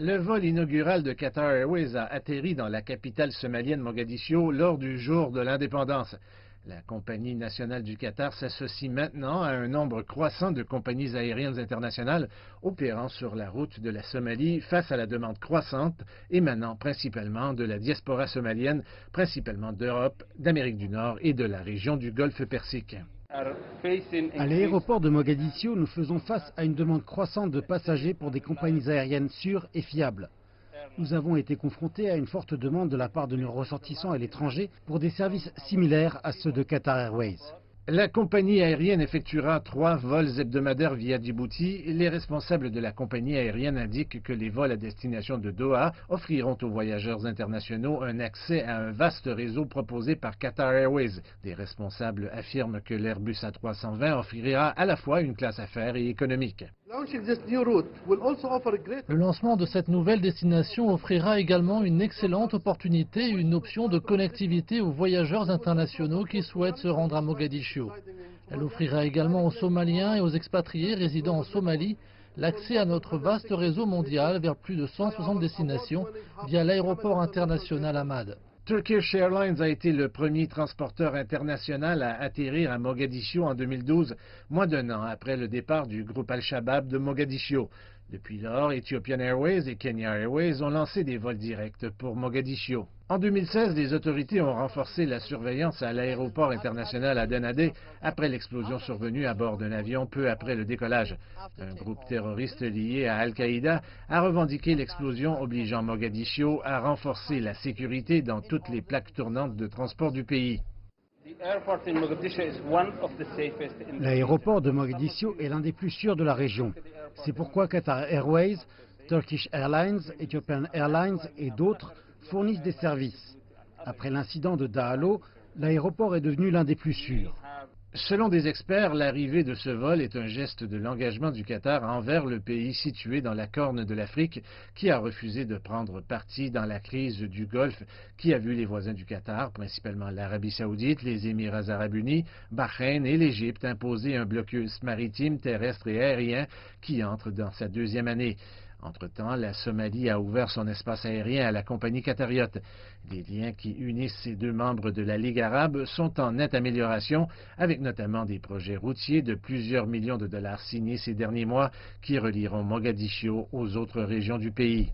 Le vol inaugural de Qatar Airways a atterri dans la capitale somalienne Mogadiscio lors du jour de l'indépendance. La compagnie nationale du Qatar s'associe maintenant à un nombre croissant de compagnies aériennes internationales opérant sur la route de la Somalie face à la demande croissante émanant principalement de la diaspora somalienne, principalement d'Europe, d'Amérique du Nord et de la région du Golfe Persique. À l'aéroport de Mogadiscio, nous faisons face à une demande croissante de passagers pour des compagnies aériennes sûres et fiables. Nous avons été confrontés à une forte demande de la part de nos ressortissants à l'étranger pour des services similaires à ceux de Qatar Airways. La compagnie aérienne effectuera 3 vols hebdomadaires via Djibouti. Les responsables de la compagnie aérienne indiquent que les vols à destination de Doha offriront aux voyageurs internationaux un accès à un vaste réseau proposé par Qatar Airways. Des responsables affirment que l'Airbus A320 offrira à la fois une classe affaires et économique. Le lancement de cette nouvelle destination offrira également une excellente opportunité et une option de connectivité aux voyageurs internationaux qui souhaitent se rendre à Mogadiscio. Elle offrira également aux Somaliens et aux expatriés résidant en Somalie l'accès à notre vaste réseau mondial vers plus de 160 destinations via l'aéroport international Hamad. Turkish Airlines a été le premier transporteur international à atterrir à Mogadiscio en 2012, moins d'un an après le départ du groupe Al-Shabaab de Mogadiscio. Depuis lors, Ethiopian Airways et Kenya Airways ont lancé des vols directs pour Mogadiscio. En 2016, les autorités ont renforcé la surveillance à l'aéroport international Adenade après l'explosion survenue à bord d'un avion peu après le décollage. Un groupe terroriste lié à Al-Qaïda a revendiqué l'explosion, obligeant Mogadiscio à renforcer la sécurité dans toutes les plaques tournantes de transport du pays. L'aéroport de Mogadiscio est l'un des plus sûrs de la région. C'est pourquoi Qatar Airways, Turkish Airlines, Ethiopian Airlines et d'autres fournissent des services. Après l'incident de Dahalo, l'aéroport est devenu l'un des plus sûrs. Selon des experts, l'arrivée de ce vol est un geste de l'engagement du Qatar envers le pays situé dans la corne de l'Afrique qui a refusé de prendre parti dans la crise du Golfe qui a vu les voisins du Qatar, principalement l'Arabie saoudite, les Émirats arabes unis, Bahreïn et l'Égypte, imposer un blocus maritime, terrestre et aérien qui entre dans sa 2e année. Entre-temps, la Somalie a ouvert son espace aérien à la compagnie qatariote. Les liens qui unissent ces deux membres de la Ligue arabe sont en nette amélioration, avec notamment des projets routiers de plusieurs millions de dollars signés ces derniers mois qui relieront Mogadiscio aux autres régions du pays.